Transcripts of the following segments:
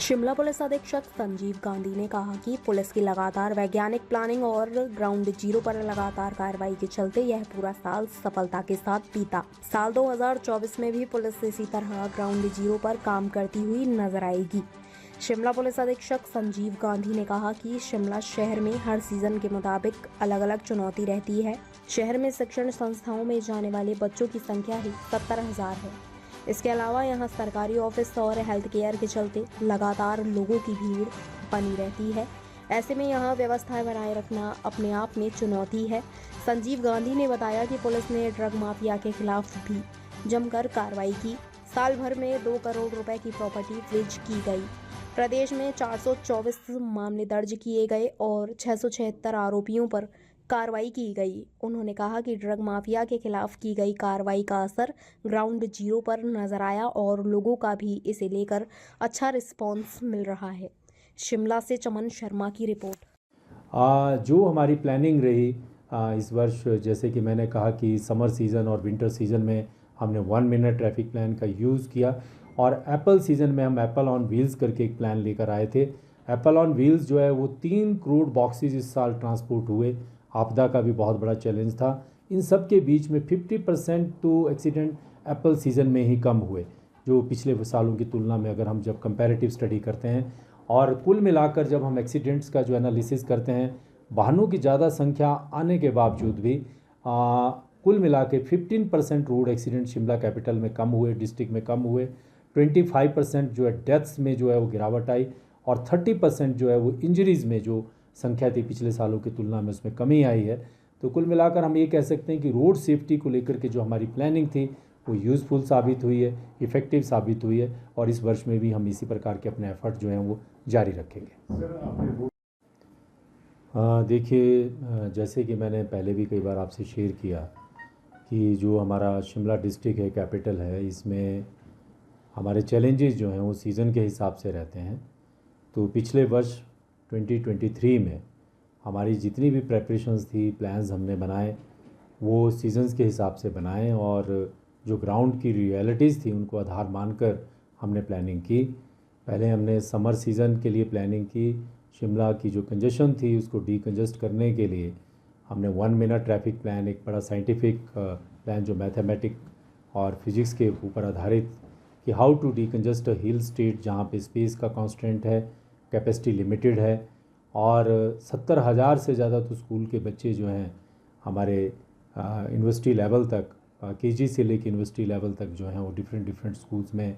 Shimla police अधीक्षक संजीव गांधी ने कहा कि पुलिस की लगातार वैज्ञानिक प्लानिंग और ग्राउंड जीरो पर लगातार कार्रवाई के चलते यह पूरा साल सफलता के साथ बीता। साल 2024 में भी पुलिस इसी तरह ग्राउंड जीरो पर काम करती हुई नजर आएगी। शिमला पुलिस अधीक्षक संजीव गांधी ने कहा कि शिमला शहर में हर सीजन के मुताबिक अलग अलग चुनौती रहती है। शहर में शिक्षण संस्थाओं में जाने वाले बच्चों की संख्या ही 70,000 है। इसके अलावा यहां सरकारी ऑफिस और हेल्थ केयर के चलते लगातार लोगों की भीड़ बनी रहती है। ऐसे में यहां व्यवस्थाएं बनाए रखना अपने आप में चुनौती है। संजीव गांधी ने बताया कि पुलिस ने ड्रग माफिया के खिलाफ भी जमकर कार्रवाई की। साल भर में 2 करोड़ रुपए की प्रॉपर्टी फ्रीज की गई। प्रदेश में 424 मामले दर्ज किए गए और 676 आरोपियों पर कार्रवाई की गई। उन्होंने कहा कि ड्रग माफिया के खिलाफ की गई कार्रवाई का असर ग्राउंड जीरो पर नजर आया और लोगों का भी इसे लेकर अच्छा रिस्पॉन्स मिल रहा है। शिमला से चमन शर्मा की रिपोर्ट। जो हमारी प्लानिंग रही इस वर्ष, जैसे कि मैंने कहा कि समर सीज़न और विंटर सीज़न में हमने 1 मिनट ट्रैफिक प्लान का यूज़ किया और एप्पल सीज़न में हम एप्पल ऑन व्हील्स करके एक प्लान लेकर आए थे। एप्पल ऑन व्हील्स जो है वो 3 करोड़ बॉक्सेस इस साल ट्रांसपोर्ट हुए। आपदा का भी बहुत बड़ा चैलेंज था। इन सब के बीच में 50% तो एक्सीडेंट एप्पल सीज़न में ही कम हुए, जो पिछले सालों की तुलना में अगर हम जब कंपैरेटिव स्टडी करते हैं। और कुल मिलाकर जब हम एक्सीडेंट्स का जो एनालिसिस करते हैं, वाहनों की ज़्यादा संख्या आने के बावजूद भी कुल मिला के 15% रोड एक्सीडेंट शिमला कैपिटल में कम हुए, डिस्ट्रिक्ट में कम हुए। 25% जो है डेथ्स में जो है वो गिरावट आई और 30% जो है वो इंजरीज़ में जो संख्या थी पिछले सालों की तुलना में उसमें कमी आई है। तो कुल मिलाकर हम ये कह सकते हैं कि रोड सेफ्टी को लेकर के जो हमारी प्लानिंग थी वो यूज़फुल साबित हुई है, इफ़ेक्टिव साबित हुई है और इस वर्ष में भी हम इसी प्रकार के अपने एफर्ट जो हैं वो जारी रखेंगे। देखिए, जैसे कि मैंने पहले भी कई बार आपसे शेयर किया कि जो हमारा शिमला डिस्ट्रिक्ट है, कैपिटल है, इसमें हमारे चैलेंजेस जो हैं वो सीज़न के हिसाब से रहते हैं। तो पिछले वर्ष 2023 में हमारी जितनी भी प्रेपरेशंस थी, प्लान्स हमने बनाए, वो सीजन्स के हिसाब से बनाए और जो ग्राउंड की रियलिटीज़ थी उनको आधार मानकर हमने प्लानिंग की। पहले हमने समर सीज़न के लिए प्लानिंग की। शिमला की जो कंजेशन थी उसको डीकंजेस्ट करने के लिए हमने 1 मिनट ट्रैफिक प्लान, एक बड़ा साइंटिफिक प्लान जो मैथमेटिक और फिजिक्स के ऊपर आधारित कि how to decongest a hill state जहाँ पे स्पेस का कांस्टेंट है, कैपेसिटी लिमिटेड है और 70,000 से ज़्यादा तो स्कूल के बच्चे जो हैं हमारे यूनिवर्सिटी लेवल तक, केजी से लेकर यूनिवर्सिटी लेवल तक जो हैं वो डिफरेंट स्कूल्स में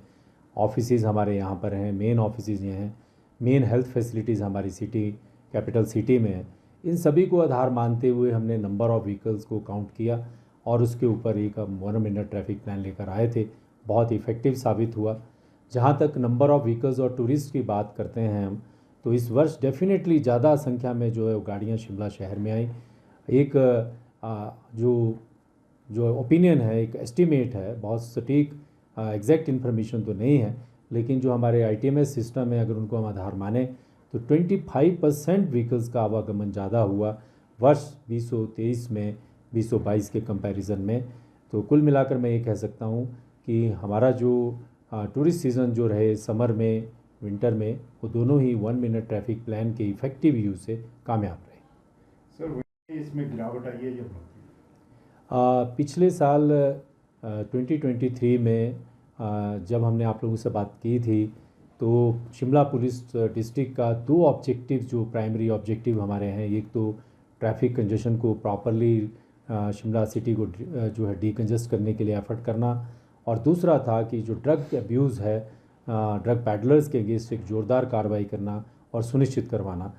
ऑफिसेज़ हमारे यहाँ पर हैं, मेन ऑफिसेज़ ये हैं, मेन हेल्थ फैसिलिटीज़ हमारी सिटी, कैपिटल सिटी में है। इन सभी को आधार मानते हुए हमने नंबर ऑफ़ व्हीकल्स को काउंट किया और उसके ऊपर एक 1 मिनट ट्रैफिक प्लान लेकर आए थे। बहुत इफ़ेक्टिव साबित हुआ। जहाँ तक नंबर ऑफ़ व्हीकल्स और टूरिस्ट की बात करते हैं हम, तो इस वर्ष डेफिनेटली ज़्यादा संख्या में जो है वो गाड़ियाँ शिमला शहर में आई। एक जो ओपिनियन है, एक एस्टीमेट है, बहुत सटीक एग्जैक्ट इन्फॉर्मेशन तो नहीं है, लेकिन जो हमारे आईटीएमएस सिस्टम है अगर उनको हम आधार माने तो 25% व्हीकल्स का आवागमन ज़्यादा हुआ वर्ष 2023 में 2022 के कंपैरिजन में। तो कुल मिलाकर मैं ये कह सकता हूँ कि हमारा जो टूरिस्ट सीज़न जो रहे समर में, विंटर में, वो दोनों ही 1 मिनट ट्रैफिक प्लान के इफ़ेक्टिव यूज़ से कामयाब रहे। सर, इसमें गिरावट आई है या पिछले साल 2023 में जब हमने आप लोगों से बात की थी तो शिमला पुलिस डिस्ट्रिक्ट का 2 ऑब्जेक्टिव जो प्राइमरी ऑब्जेक्टिव हमारे हैं, एक तो ट्रैफिक कंजेशन को प्रॉपरली शिमला सिटी को जो है डीकंजेस्ट करने के लिए एफर्ट करना और दूसरा था कि जो ड्रग अब्यूज़ है, ड्रग पैडलर्स के अगेंस्ट एक ज़ोरदार कार्रवाई करना और सुनिश्चित करवाना।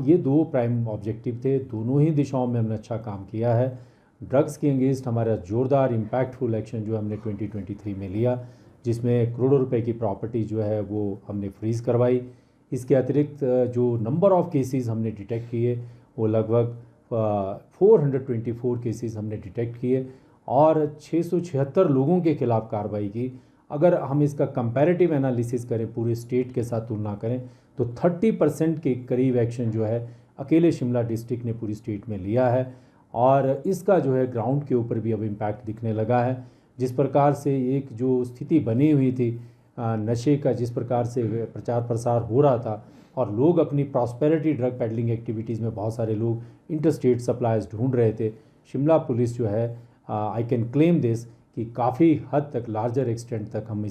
ये 2 प्राइम ऑब्जेक्टिव थे। दोनों ही दिशाओं में हमने अच्छा काम किया है। ड्रग्स के अगेंस्ट हमारा ज़ोरदार इम्पैक्टफुल एक्शन जो हमने 2023 में लिया, जिसमें करोड़ों रुपए की प्रॉपर्टी जो है वो हमने फ्रीज़ करवाई। इसके अतिरिक्त जो नंबर ऑफ़ केसेस हमने डिटेक्ट किए वो लगभग 424 केसेस हमने डिटेक्ट किए और 676 लोगों के खिलाफ कार्रवाई की। अगर हम इसका कंपैरेटिव एनालिसिस करें, पूरे स्टेट के साथ तुलना करें, तो 30% के करीब एक्शन जो है अकेले शिमला डिस्ट्रिक्ट ने पूरी स्टेट में लिया है और इसका जो है ग्राउंड के ऊपर भी अब इम्पैक्ट दिखने लगा है। जिस प्रकार से एक जो स्थिति बनी हुई थी नशे का जिस प्रकार से प्रचार प्रसार हो रहा था और लोग अपनी प्रॉस्पेरिटी ड्रग पेडलिंग एक्टिविटीज़ में बहुत सारे लोग इंटरस्टेट सप्लाईज ढूंढ रहे थे, शिमला पुलिस जो है आई कैन क्लेम दिस कि काफ़ी हद तक लार्जर एक्सटेंट तक हम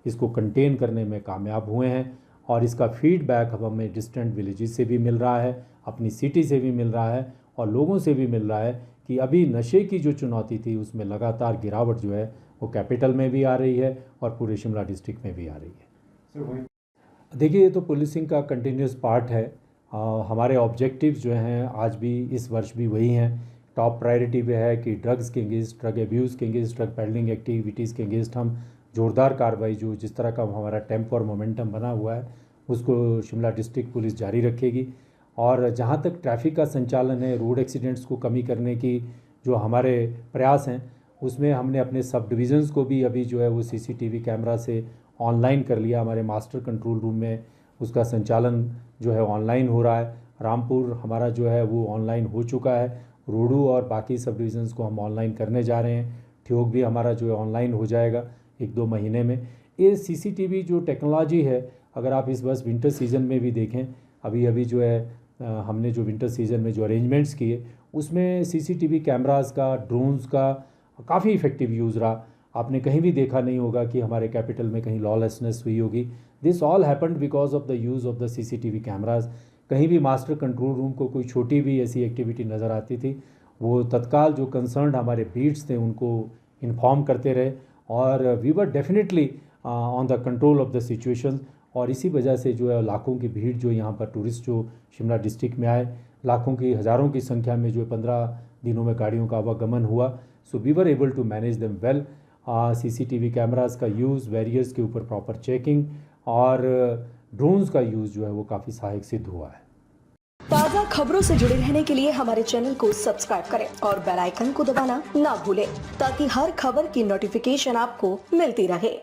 इसको कंटेन करने में कामयाब हुए हैं। और इसका फीडबैक अब हमें डिस्टेंट विलेजेस से भी मिल रहा है, अपनी सिटी से भी मिल रहा है और लोगों से भी मिल रहा है कि अभी नशे की जो चुनौती थी उसमें लगातार गिरावट जो है वो कैपिटल में भी आ रही है और पूरे शिमला डिस्ट्रिक्ट में भी आ रही है। सर वही देखिए, ये तो पुलिसिंग का कंटिन्यूस पार्ट है। हमारे ऑब्जेक्टिव्स जो हैं आज भी इस वर्ष भी वही हैं। टॉप प्रायोरिटी पे है कि ड्रग्स के अगेंस्ट, ड्रग एब्यूज़ के अगेंस्ट, ड्रग पेडलिंग एक्टिविटीज़ के अगेंस्ट हम ज़ोरदार कार्रवाई, जो जिस तरह का हमारा टेम्पो और मोमेंटम बना हुआ है उसको शिमला डिस्ट्रिक्ट पुलिस जारी रखेगी। और जहाँ तक ट्रैफिक का संचालन है, रोड एक्सीडेंट्स को कमी करने की जो हमारे प्रयास हैं उसमें हमने अपने सब डिविज़न्स को भी अभी जो है वो सीसीटीवी कैमरा से ऑनलाइन कर लिया। हमारे मास्टर कंट्रोल रूम में उसका संचालन जो है ऑनलाइन हो रहा है। रामपुर हमारा जो है वो ऑनलाइन हो चुका है। रोडू और बाकी सब डिविज़न्स को हम ऑनलाइन करने जा रहे हैं। ठियोग भी हमारा जो है ऑनलाइन हो जाएगा 1-2 महीने में। ये सीसीटीवी जो टेक्नोलॉजी है, अगर आप इस बस विंटर सीज़न में भी देखें, अभी जो है हमने जो विंटर सीज़न में जो अरेंजमेंट्स किए उसमें सीसीटीवी कैमरास का, ड्रोन्स का काफ़ी इफ़ेक्टिव यूज़ रहा। आपने कहीं भी देखा नहीं होगा कि हमारे कैपिटल में कहीं लॉलेसनेस हुई होगी। This all happened because of the use of the CCTV cameras. कहीं भी मास्टर कंट्रोल रूम को कोई छोटी भी ऐसी एक्टिविटी नज़र आती थी, वो तत्काल जो कंसर्न्ड हमारे बीट्स थे उनको इन्फॉर्म करते रहे और we were definitely on the control of the situation. और इसी वजह से जो है लाखों की भीड़ जो यहाँ पर टूरिस्ट जो शिमला डिस्ट्रिक्ट में आए, लाखों की, हज़ारों की संख्या में जो 15 दिनों में गाड़ियों का आवागमन हुआ। So we were able to manage them well. CCTV cameras का यूज़, बैरियर्स के ऊपर प्रॉपर चेकिंग और ड्रोन्स का यूज़ जो है वो काफ़ी सहायक सिद्ध हुआ है। ताज़ा खबरों से जुड़े रहने के लिए हमारे चैनल को सब्सक्राइब करें और बेल आइकन को दबाना ना भूलें ताकि हर खबर की नोटिफिकेशन आपको मिलती रहे।